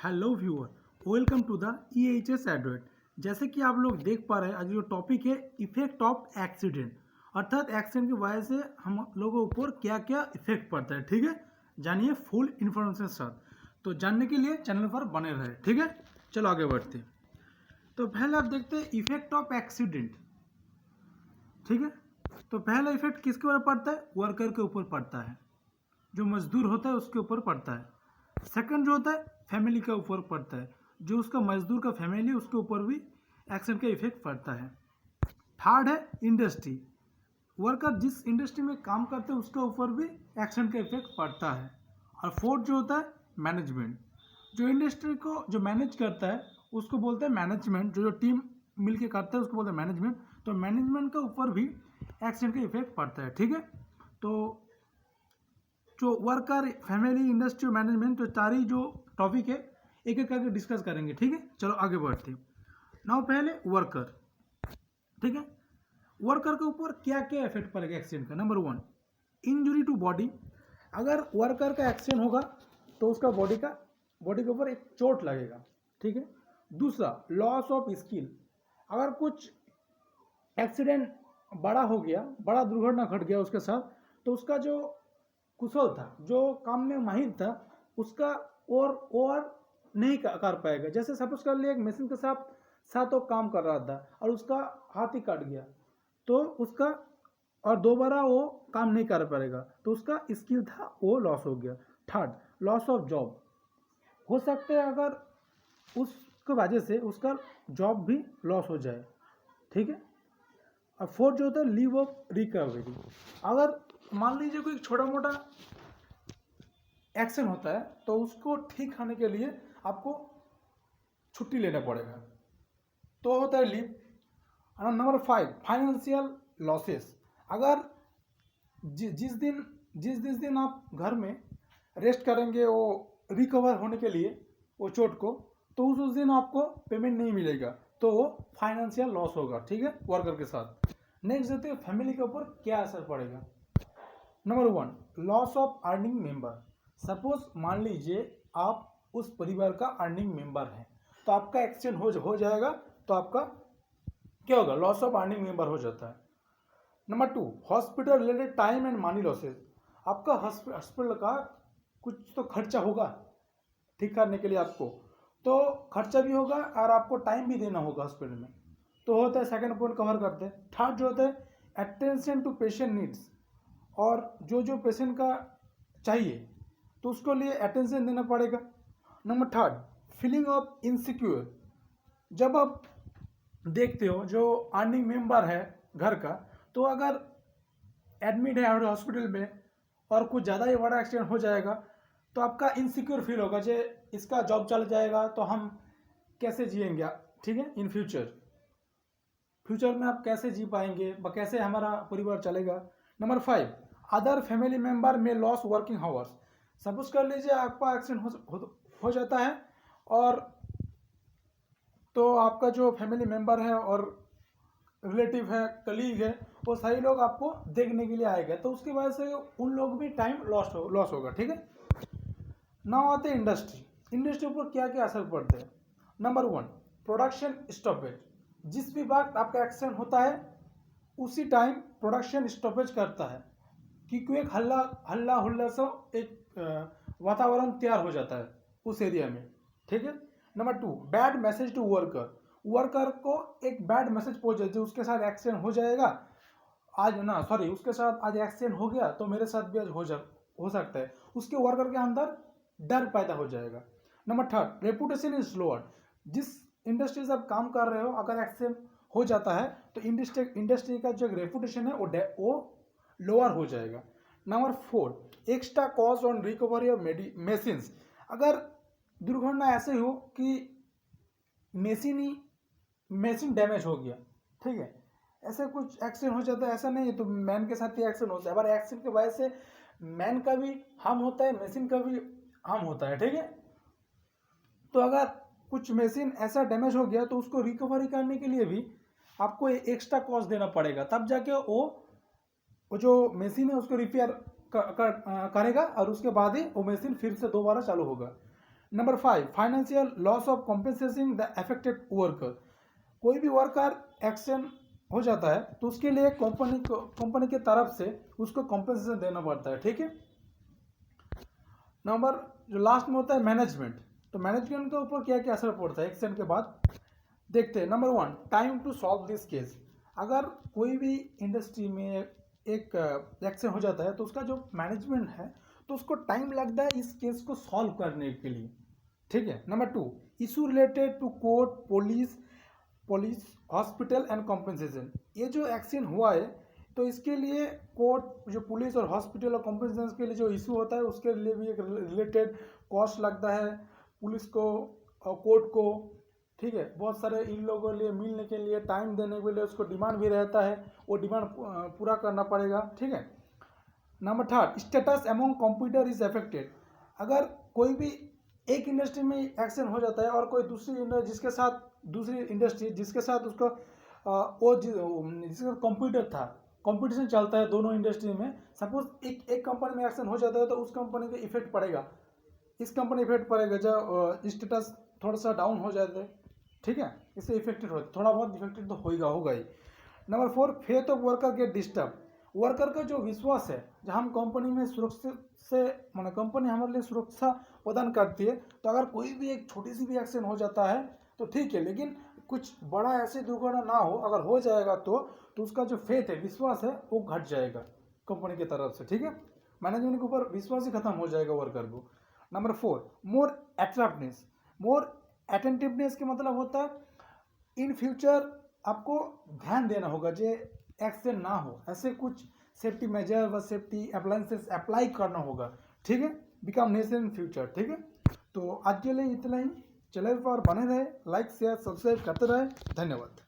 Hello viewer, welcome to the EHS advert. जैसे कि आप लोग देख पा रहे हैं, आज जो टॉपिक है इफेक्ट ऑफ एक्सीडेंट, अर्थात एक्सीडेंट की वजह से हम लोगों के ऊपर क्या क्या इफेक्ट पड़ता है। ठीक है, जानिए फुल इन्फॉर्मेशन साथ। तो जानने के लिए चैनल पर बने रहे। ठीक है, चलो आगे बढ़ते हैं। तो पहले आप देखते हैं इफेक्ट ऑफ एक्सीडेंट। ठीक है, तो पहला इफेक्ट किसके ऊपर पड़ता है? वर्कर के ऊपर पड़ता है, जो मजदूर होता है उसके ऊपर पड़ता है। सेकंड जो होता है फैमिली के ऊपर पड़ता है, जो उसका मजदूर का फैमिली है उसके ऊपर भी एक्सीडेंट का इफेक्ट पड़ता है। थर्ड है इंडस्ट्री, वर्कर जिस इंडस्ट्री में काम करते हैं उसके ऊपर भी एक्सीडेंट का इफेक्ट पड़ता है। और फोर्थ जो होता है मैनेजमेंट, जो इंडस्ट्री को जो मैनेज करता है उसको बोलते हैं मैनेजमेंट, जो टीम मिलके करता है उसको बोलते हैं मैनेजमेंट। तो मैनेजमेंट के ऊपर भी एक्सीडेंट का इफेक्ट पड़ता है। ठीक है, तो जो वर्कर, फैमिली, इंडस्ट्री, मैनेजमेंट, तो चार ही जो टॉपिक है एक एक करके डिस्कस करेंगे। ठीक है, चलो आगे बढ़ते हैं। नाउ पहले वर्कर। ठीक है, वर्कर के ऊपर क्या क्या इफेक्ट पड़ेगा एक्सीडेंट का? Number 1, injury to body. अगर वर्कर का एक्सीडेंट होगा तो उसका बॉडी के ऊपर एक चोट लगेगा। ठीक है, दूसरा लॉस ऑफ स्किल। अगर कुछ एक्सीडेंट बड़ा हो गया, बड़ा दुर्घटना घट गया उसके साथ, तो उसका जो कुशल था, जो काम में माहिर था, उसका और नहीं कर पाएगा। जैसे सपोज कर लिया एक मशीन के साथ वो काम कर रहा था और उसका हाथ ही कट गया, तो उसका और दोबारा वो काम नहीं कर पाएगा, तो उसका स्किल था वो लॉस हो गया। Third, loss of job. हो सकता है अगर उसके वजह से उसका जॉब भी लॉस हो जाए। ठीक है, और फोर्थ जो होता है लीव ऑफ रिकवरी। अगर मान लीजिए कोई छोटा मोटा एक्शन होता है तो उसको ठीक होने के लिए आपको छुट्टी लेना पड़ेगा, तो होता है लीव। Number 5, financial losses. अगर जिस दिन आप घर में रेस्ट करेंगे वो रिकवर होने के लिए वो चोट को, तो उस दिन आपको पेमेंट नहीं मिलेगा, तो वो फाइनेंशियल लॉस होगा। ठीक है, वर्कर के साथ। नेक्स्ट देते हैं फैमिली के ऊपर क्या असर पड़ेगा। Number 1, loss of earning member. Suppose मान लीजिए आप उस परिवार का अर्निंग मेंबर हैं, तो आपका एक्सीडेंट हो जाएगा, तो आपका क्या होगा? लॉस ऑफ अर्निंग मेंबर हो जाता है। Number 2, hospital related time and money losses. आपका हॉस्पिटल का कुछ तो खर्चा होगा ठीक करने के लिए आपको, तो खर्चा भी होगा और आपको टाइम भी देना होगा हॉस्पिटल में, तो होता है। सेकंड पॉइंट कवर करते हैं। थर्ड जो होता है अटेंशन टू पेशेंट नीड्स। और जो पेशेंट का चाहिए तो उसको लिए अटेंशन देना पड़ेगा। Number 3, feeling of insecure. जब आप देखते हो जो अर्निंग मेंबर है घर का, तो अगर एडमिट है हॉस्पिटल में और कुछ ज़्यादा ही बड़ा एक्सीडेंट हो जाएगा, तो आपका इनसिक्योर फील होगा, जो इसका जॉब चल जाएगा तो हम कैसे जिएंगे। ठीक है, इन फ्यूचर में आप कैसे जी पाएंगे, कैसे हमारा परिवार चलेगा। नंबर 5, अदर फैमिली मेंबर में लॉस वर्किंग आवर्स। सपोज कर लीजिए आपका एक्सीडेंट हो जाता है और तो आपका जो फैमिली मेंबर है और रिलेटिव है, कलीग है, वो सही लोग आपको देखने के लिए आएगा, तो उसकी वजह से उन लोग भी टाइम लॉस होगा। ठीक है, नाउ आते हैं इंडस्ट्री ऊपर क्या क्या असर पड़ते हैं। Number 1, production stoppage. जिस भी वक्त आपका एक्सीडेंट होता है उसी टाइम प्रोडक्शन स्टॉपेज करता है, क्योंकि एक हल्ला हुल्ला सा एक वातावरण तैयार हो जाता है उस एरिया में। ठीक है। Number 2, bad message to worker को एक बैड मैसेज पहुंच जाए, जो उसके साथ एक्सीडेंट हो जाएगा उसके साथ आज एक्सीडेंट हो गया तो मेरे साथ भी आज हो सकता है, उसके वर्कर के अंदर डर पैदा हो जाएगा। Number 3, reputation is lower. जिस इंडस्ट्री से आप काम कर रहे हो अगर एक्सीडेंट हो जाता है तो इंडस्ट्री का जो रेपुटेशन है वो लोअर हो जाएगा। Number 4, extra cost on recovery of machines. अगर दुर्घटना ऐसे हो कि मशीन डैमेज हो गया, ठीक है, ऐसे कुछ एक्सीडेंट हो जाता है, ऐसा नहीं है तो मैन के साथ ही एक्सीडेंट होता है, अगर एक्सीडेंट की वजह से मैन का भी हार्म होता है, मशीन का भी हार्म होता है। ठीक है, तो अगर कुछ मशीन ऐसा डैमेज हो गया तो उसको रिकवरी करने के लिए भी आपको एक्स्ट्रा कॉस्ट देना पड़ेगा, तब जाके वो जो मशीन है उसको रिपेयर करेगा और उसके बाद ही वो मशीन फिर से दोबारा चालू होगा। Number 5, financial loss of compensating the affected worker. कोई भी वर्कर एक्शन हो जाता है तो उसके लिए कंपनी के तरफ से उसको कॉम्पेंसेशन देना पड़ता है, ठीक है। नंबर जो लास्ट में होता है मैनेजमेंट, तो मैनेजमेंट के ऊपर क्या क्या असर पड़ता है एक्शन के बाद देखते हैं। Number 1, time to solve this case. अगर कोई भी इंडस्ट्री में एक एक्शन हो जाता है तो उसका जो मैनेजमेंट है तो उसको टाइम लगता है इस केस को सॉल्व करने के लिए, ठीक है। Number 2, issue related to court, police, hospital and compensation. ये जो एक्शन हुआ है तो इसके लिए कोर्ट, जो पुलिस और हॉस्पिटल और कॉम्पेंसेशन के लिए जो इशू होता है उसके लिए भी एक रिलेटेड कॉस्ट लगता है पुलिस को और कोर्ट को, ठीक है। बहुत सारे इन लोगों के लिए मिलने के लिए, टाइम देने के लिए उसको डिमांड भी रहता है, वो डिमांड पूरा करना पड़ेगा, ठीक है। Number 3, status among computer is affected. अगर कोई भी एक इंडस्ट्री में एक्शन हो जाता है और कोई दूसरी इंडस्ट्री जिसके साथ उसका जिसका कंप्यूटर था, कंपटीशन चलता है दोनों इंडस्ट्री में, सपोज एक कंपनी में एक्शन हो जाता है तो उस कंपनी पे इफेक्ट पड़ेगा, इस कंपनी इफेक्ट पड़ेगा जब स्टेटस थोड़ा सा डाउन हो जाता है, ठीक है। इससे इफेक्टेड हो, थोड़ा बहुत इफेक्टेड तो होगा ही। Number 4, faith of worker get disturb. Worker का जो विश्वास है, जब हम कंपनी में सुरक्षित से माना कंपनी हमारे लिए सुरक्षा प्रदान करती है, तो अगर कोई भी एक छोटी सी भी एक्शन हो जाता है तो ठीक है, लेकिन कुछ बड़ा ऐसे दुर्घटना ना हो, अगर हो जाएगा तो उसका जो फेथ है, विश्वास है, वो घट जाएगा कंपनी की तरफ से, ठीक है। मैनेजमेंट के ऊपर विश्वास ही खत्म हो जाएगा वर्कर को। नंबर 4, मोर अटेंटिवनेस के मतलब होता है इन फ्यूचर आपको ध्यान देना होगा जो एक्शन ना हो, ऐसे कुछ सेफ्टी मेजर व सेफ्टी अप्लायंसेस अप्लाई करना होगा, ठीक है। बिकम नेसेसरी इन फ्यूचर, ठीक है। तो आज के लिए इतना ही। चैनल पर बने रहे, लाइक शेयर सब्सक्राइब करते रहे। धन्यवाद।